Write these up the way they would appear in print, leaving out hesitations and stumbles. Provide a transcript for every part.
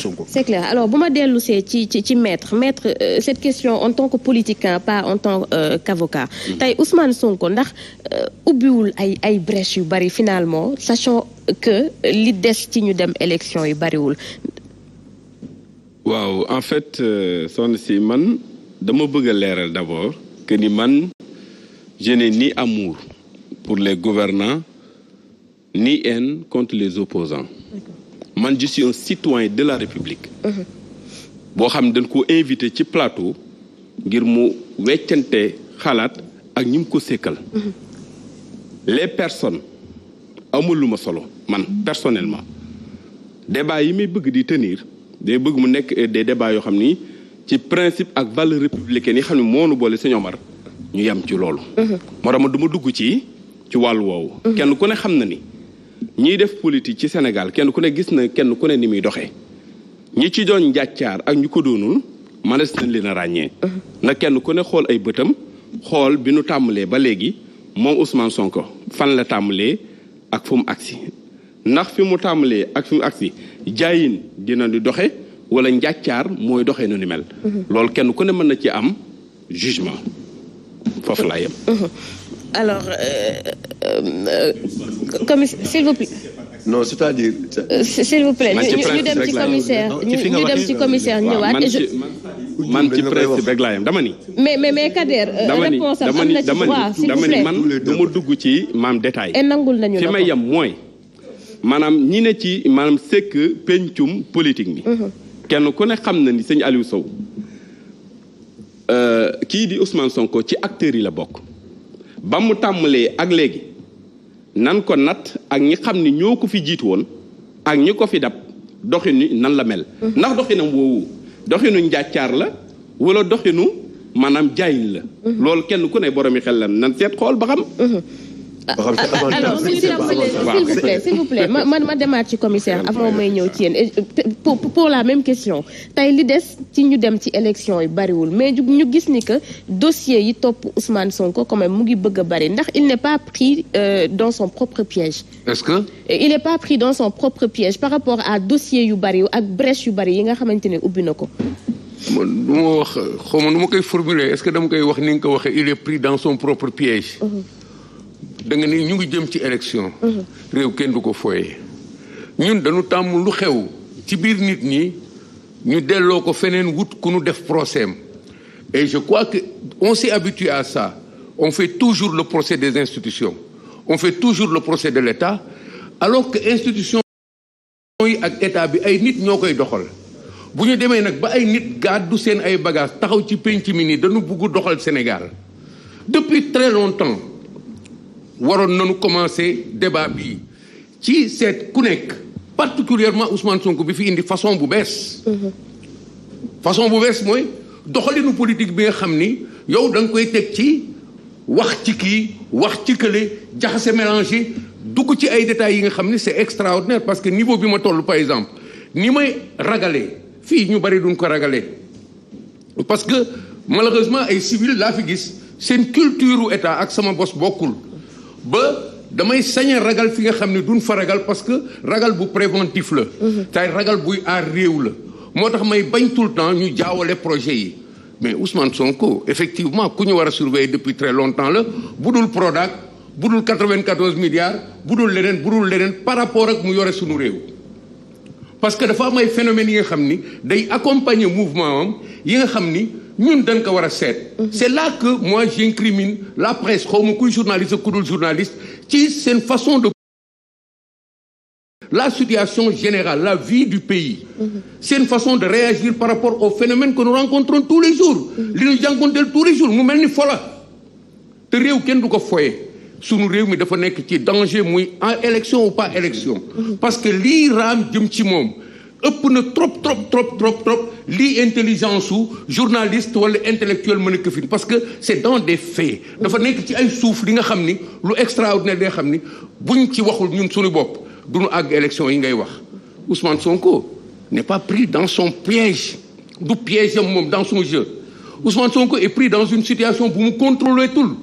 Sonko. C'est clair. Alors bu ma dellu see ci maître cette question en tant que politique pas en tant qu'avocat tey Ousmane Sonko ndax ubbiwul ay brèche yu bari finalement sachant que li des ci ñu dem élection yu bariwul. waaw en fait soxna si man dama bëgg a leeral d'abord que ni man je n'ai ni amour pour les gouvernants ni haine contre les opposants man je suis un citoyen de la République boo xam ne dañ ko invité ci plateau ngir mu weccante xalaat ak ñi mu ko sékkal les personnes amul lu ma solo man personnellement débat yi may bëgg di tenir day bëgg mu nekk des débats yoo xam ni ci principe ak valeur républicaine yi xam ne moonu boole Sëñ Omar ñu yem ci loolu moo tax ma du ma dugg ci wàllu woowu kenn ku ne xam na ni ñiy def politique ci Sénégal kenn ku ne gis na kenn ku ne ni muy doxee ñi ci doon njàccaar ak ñu ko doonul manes nañ leen a ràññee na kenn ku ne xool ay bëtam xool bi nu tàmbalee ba léegi moom Ousmane Sonko fan la tàmbalee ak fu mu agsi ndax fi mu tàmbalee ak fi mu agsi jaayin dina di doxe wala njàccaar mooy doxee nu ni mel loolu kenn ku ne mën na ci am jugement foofu laa yem alors commissaire s'il vous plaît. non c'est-à-dire. s'il vous plaît ñu dem ci commissaire ñu dem ci commissaire ñëwaat. man ci principe rek laa yem dama ni. mais Kader. réponse am na ci droit s'il vous plaît dama ni man dama dugg ci maam détail. et nangul nañu la fi may yem mooy maanaam ñi ne ci maanaam sekk pencum politique mi. kenn ku ne xam na ni sëñ Aliou Sow kii di Ousmane Sonko ci acteurs yi la bokk. ba mu tàmbalee ak léegi nan ko nat ak ñi xam ni ñoo ko fi jiitu woon ak ñi ko fi dab doxinu nan la mel. ndax doxinam woowu doxinu njàccaar la wala doxinu maanaam jaayin la. loolu kenn ku ne boromi xel la nan seet xool ba xam. alors s'il vous plaît ma demaat ci commissaire avant may ñëw ci yéen pour la même question tey li des ci ñu dem ci élection yi bariwul mais ñu gis ni que dossier yi topp Ousmane Sonko quand même mu ngi bëgg a bari ndax il n'est pas pris dans son propre piège. est-ce que. il n'est pas pris dans son propre piège par rapport à dossier yu bari ak brèche yu bari yi nga xamante ne ubbi na ko. man du ma wax xaw ma nu ma koy formuler est-ce que dama koy wax ni nga ko waxee il est pris dans son propre piège. da nga ni ñu ngi jëm ci élection. réew kenn du ko fooye ñun dañu tàmm lu xew ci biir nit ñi ñu delloo ko feneen wut ku nu def procès am et je crois que on s'est habitué à ça on fait toujours le procès des institutions on fait toujours le procès de l'État alors que institution yi ak état bi ay nit ñoo koy doxal bu ñu demee nag ba ay nit gàddu seen ay bagages taxaw ci penc mi nii dañu bugg doxal Sénégal depuis très longtemps waroon nañu commencer débat bi ci seet ku nekk particulièrement Ousmane Sonko bi fi indi façon bu bees. façon bu bees mooy doxalinu politique bi nga xam ni yow da nga koy teg ci wax ci kii wax ci kële jaxase mélanger dugg ci ay détails yi nga xam ni c'est extraordinaire parce que niveau bi ma toll par exemple ni may ragalee fii ñu bari duñ ko ragalee parce que malheureusement ay civil laa fi gis seen culture état ak sama bos bokkul. ba damay sañ a ragal fi nga xam ne duñ fa ragal parce que ragal bu préventif la. tay ragal buy aar réew la. moo tax may bañ tout le temps ñu jaawale projet yi mais Ousmane Sonko effectivement ku ñu war a surveiller depuis très longtemps la bu dul Prodac bu dul 94 milliards bu dul leneen par rapport ak mu yore suñu réew. parce que dafa am ay phénomènes yi nga xam ni day accompagner mouvement am yi nga xam ni. ñun dañ ko war a seet. c'est là que moi j'incrimine la presse xaw ma kuy journaliste ku dul journaliste ci seen façon de. la situation générale la vie du pays. seen façon de réagir par rapport aux phénomènes que nous rencontrons tous les jours. li ñu jànkonteel tous les jours mu mel ni fola te réew kenn du ko foye sunu réew mi dafa nekk ci danger muy en élection ou pas élection. parce que lii raam jëm ci moom. ëpp na trop lii intelligence su journaliste wala intellectuel mën a këfin parce que c'est dans des faits dafa nekk ci ay suuf li nga xam ni lu extraordinaire li nga xam ni buñ ci waxul ñun suñu bopp duñu àgg élection yi ngay wax Ousmane Sonko n'est pas pris dans son piège du piège am moom dans son jeu Ousmane Sonko est pris dans une situation bu mu contrôler tout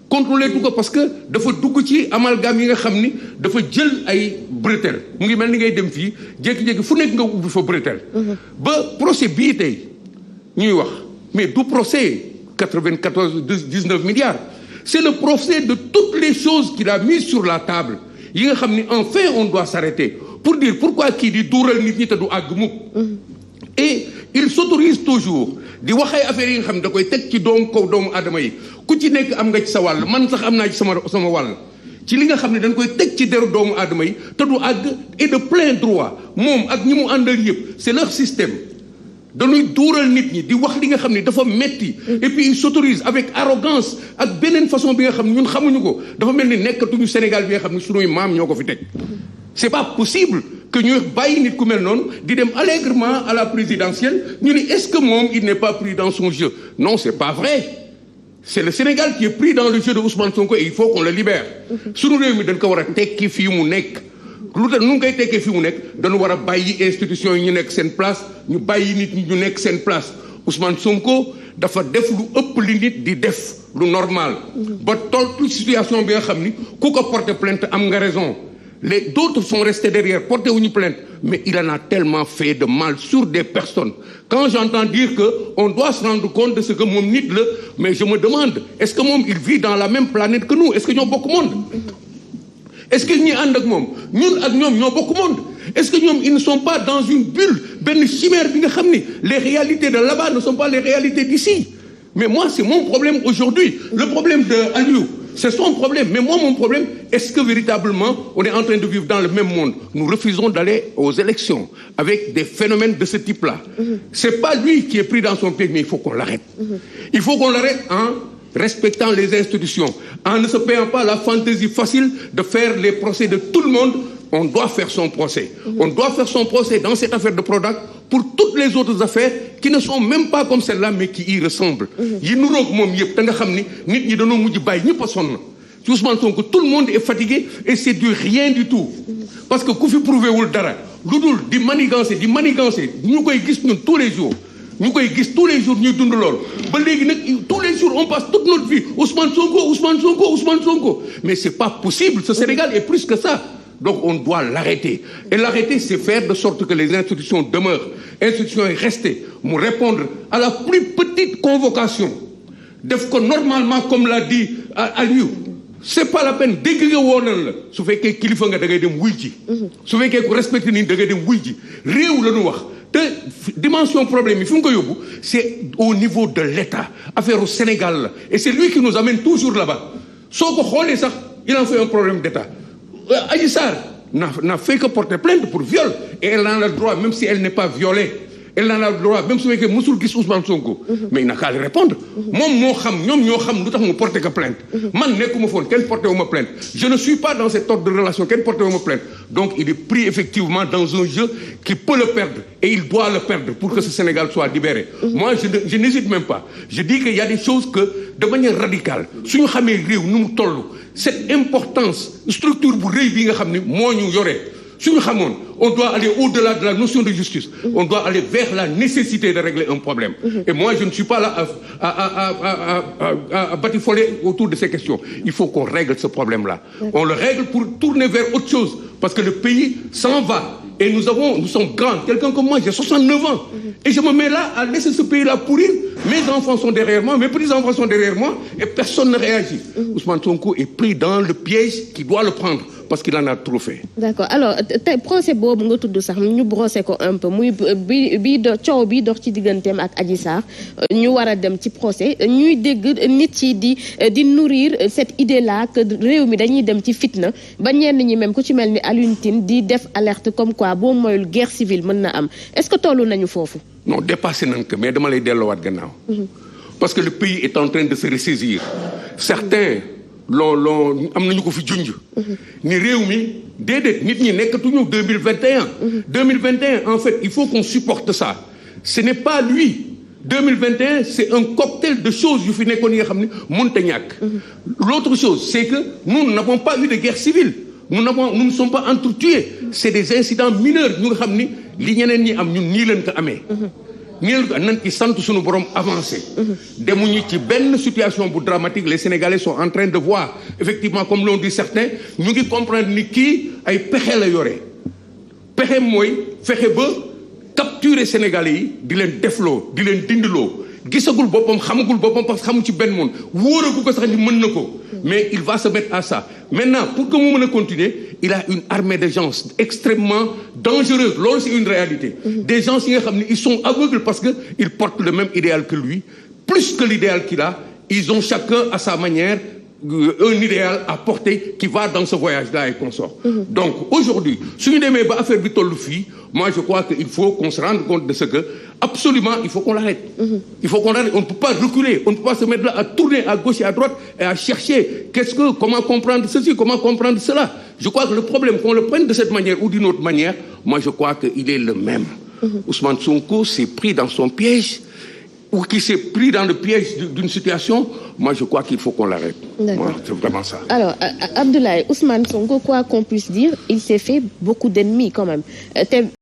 contrôler tout ko parce que dafa dugg ci amalgame yi nga xam ni dafa jël ay bretelles mu ngi mel ni ngay dem fii jékki-jékki fu nekk nga ubbi fa bretelle. ba procès bii tey ñuy wax mais du procès 19 milliards. C'est le procès de toutes les choses qu'il a mises sur la table yi nga xam ni enfin on doit s'arrêter pour dire pourquoi kii di duural nit ñi te du àgg mukk. Et il s'autorise toujours di wax ay affaires yi nga xam ne da koy teg ci doomu aadama yi ku ci nekk am nga ci sa wàll man sax am naa ci sama wàll ci li nga xam ne dañ koy teg ci deru doomu aadama yi te du àgg et de plein droit moom ak ñi mu àndal yëpp c'est leur système dañuy duural nit ñi di wax li nga xam ne dafa metti et puis il s'autorise avec arrogance ak beneen façon bi nga xam ne ñun xamuñu ko dafa mel ni nekkatuñu Sénégal bi nga xam ne suñuy maam ñoo ko fi teg c'est pas possible que ñuy bàyyi nit ku mel noonu di dem allègrement à la présidentielle ñu ni est-ce que moom il n'est pas pris dans son jeu non c'est pas vrai c'est le Sénégal qui est pris dans le jeu de Ousmane Sonko et il faut qu'on le libère suñu réew mi dañ ko war a tekki fii mu nekk lu tax nu ngi koy tekkee fii mu nekk dañu war a bàyyi institution yi ñu nekk seen place ñu bàyyi nit ñi ñu nekk seen place Ousmane Sonko dafa def lu ëpp li nit di def lu normal ba toll situation bi nga xam ni ku ko porter plainte am nga raison les d'autres sont restés derrière porté wuñu plainte mais il en a tellement fait de mal sur des personnes quand j'entends dire que on doit se rendre compte de ce que moom nit la mais je me demande est-ce que moom il vit dans la même planète que nous est-ce que ñoo bokk monde est-ce que ñi ànd ak moom ñun ak ñoom ñoo bokk monde est-ce que ñoom ils ne sont pas dans une bulle benn chimère bi nga xam ni les réalités de là-bas ne sont pas les réalités d'ici mais moi c'est mon problème aujourd'hui le problème de Aliou c'est son problème mais moi mon problème est-ce que véritablement on est en train de vivre dans le même monde nous refusons d'aller aux élections avec des phénomènes de ce type-là c'est pas lui qui est pris dans son piège mais il faut qu'on l'arrête il faut qu'on l'arrête en respectant les institutions en ne se payant pas la fantaisie facile de faire les procès de tout le monde on doit faire son procès on doit faire son procès dans cette affaire de Prodac pour toutes les autres affaires qui ne sont même pas comme celle-là mais qui y ressemblent yi nuroog moom yëpp da nga xam ni nit ñi dañoo mujj bàyyi ñëpp a sonn ci Ousmane Sonko tout le monde est fatigué et c'est du rien du tout parce que ku fi prouvé wul dara lu dul di manigancer ñu koy gis ñun tous les jours ñu koy gis tous les jours ñuy dund lool ba léegi nag tous les jours on passe toute notre vie Ousmane Sonko mais c'est pas possible ce Sénégal est plus que ça donc on doit l'arrêter et l'arrêter c'est faire de sorte que les institutions demeurent institutions yi rester mu répondre à la plus petite convocation def ko normalement comme l'a dit Aliou c'est pas la peine dégg nga woonal la su fekkee kilifa nga da ngay dem wuy ji su fekkee ku respecté nii da ngay dem wuy ji réew la ñu wax te dimension problème yi fi mu ko yóbbu c'est au niveau de l'État affaire au Sénégal la et c'est lui qui nous amène toujours là-bas soo ko xoolee sax il en fait un problème d'État Adji Sarr n'a fait que porter plainte pour viol et elle en a le droit même si elle n'est pas violée elle en a le droit même su fekkee musul gis Ousmane Sonko mais il n'a qu'à lui répondre moom moo xam ñoom ñoo xam lu tax mu porter que plainte man nekkuma foon kenn porté wu ma plainte je ne suis pas dans cet ordre de relation kenn porté wu ma plainte donc il est pris effectivement dans un jeu qui peut le perdre et il doit le perdre pour que ce Sénégal soit libéré moi je n'hésite même pas je dis qu'il y a des choses que de manière radicale suñu xamee réew nu mu toll cette importance structure bu rëy bi nga xam ne moo ñu yoree suñu xamoon on doit aller au-delà de la notion de justice on doit aller vers la nécessité de régler un problème et moi je ne suis pas là à batifoler autour de ces questions il faut qu'on règle ce problème-là on le règle pour tourner vers autre chose parce que le pays s'en va et nous sommes grands quelqu'un comme moi j'ai 69 ans et je me mets là à laisser ce pays-là pourrir mes enfants sont derrière moi mes petits-enfants sont derrière moi et personne ne réagit Ousmane Sonko est pris dans le piège qui doit le prendre parce qu'il en a trop fait. D'accord alors tey procès boobu nga tudd sax ñu brosser ko un peu muy coow bi dox ci digganteem ak Adji Sarr ñu war a dem ci procès ñuy dégg nit ci di nourrir cette idée là que réew mi dañuy dem ci fitna ba ñenn ñi même ku ci mel ni Alioune Tine di def alerte comme quoi boo moyul guerre civile mën na am est-ce que tollu nañu foofu. non dépassé nañ ko mais dama lay delloowaat gannaaw. parce que le pays est en train de se ressaisir certains. loolu am nañu ko fi junj ni réew mi déedéet nit ñi nekkatuñu 2021 en fait il faut qu'on supporte ça ce n'est pas lui 2021 c'est un cocktail de choses yu fi nekkoon yi nga xam ne mënta ñàkk l'autre chose c'est que nous n'avons pas eu de guerre civile nous ne sommes pas entretués c'est des incidents mineurs ñu nga xam ni li ñeneen ñi am ñun nii leen ko amee ñeel nañ ci sant suñu borom avancé. demuñu ci benn situation bu dramatique les Sénégalais sont en train de voir effectivement comme l'ont dit certains ñu ngi comprendre ni kii ay pexe la yore pexe mooy fexe ba capturer Sénégalais yi di leen defloo di leen dindiloo gisagul boppam xamagul boppam parce que xamu ci benn monde wóoragu ko sax ni mën na ko mais il va se mettre à ça maintenant pour que mu mën a continuer il a une armée de gens extrêmement dangereux loolu c'est une réalité des gens yi nga xam ne ils sont aveugles parce que ils portent le même idéal que lui plus que l'idéal qu'il a ils ont chacun à sa manière un idéal à porter qui va dans ce voyage-là et consorts. Donc aujourd'hui suñu demee ba affaire bi tollu fii moi je crois que il faut qu'on se rende compte de ce que absolument il faut qu'on l'arrête. Il faut qu'on l'arrête. On ne peut pas reculer, on ne peut pas se mettre là à tourner à gauche et à droite et à chercher comment comprendre ceci, comment comprendre cela. Je crois que le problème qu'on le prenne de cette manière ou d'une autre manière, moi je crois qu'il est le même. Ousmane Sonko s'est pris dans son piège ou qui s'est pris dans le piège d'une situation, moi je crois qu'il faut qu'on l'arrête. Moi, c'est vraiment ça. Alors, Abdoulaye, Ousmane Sonko, quoi qu'on puisse dire, il s'est fait beaucoup d'ennemis quand même.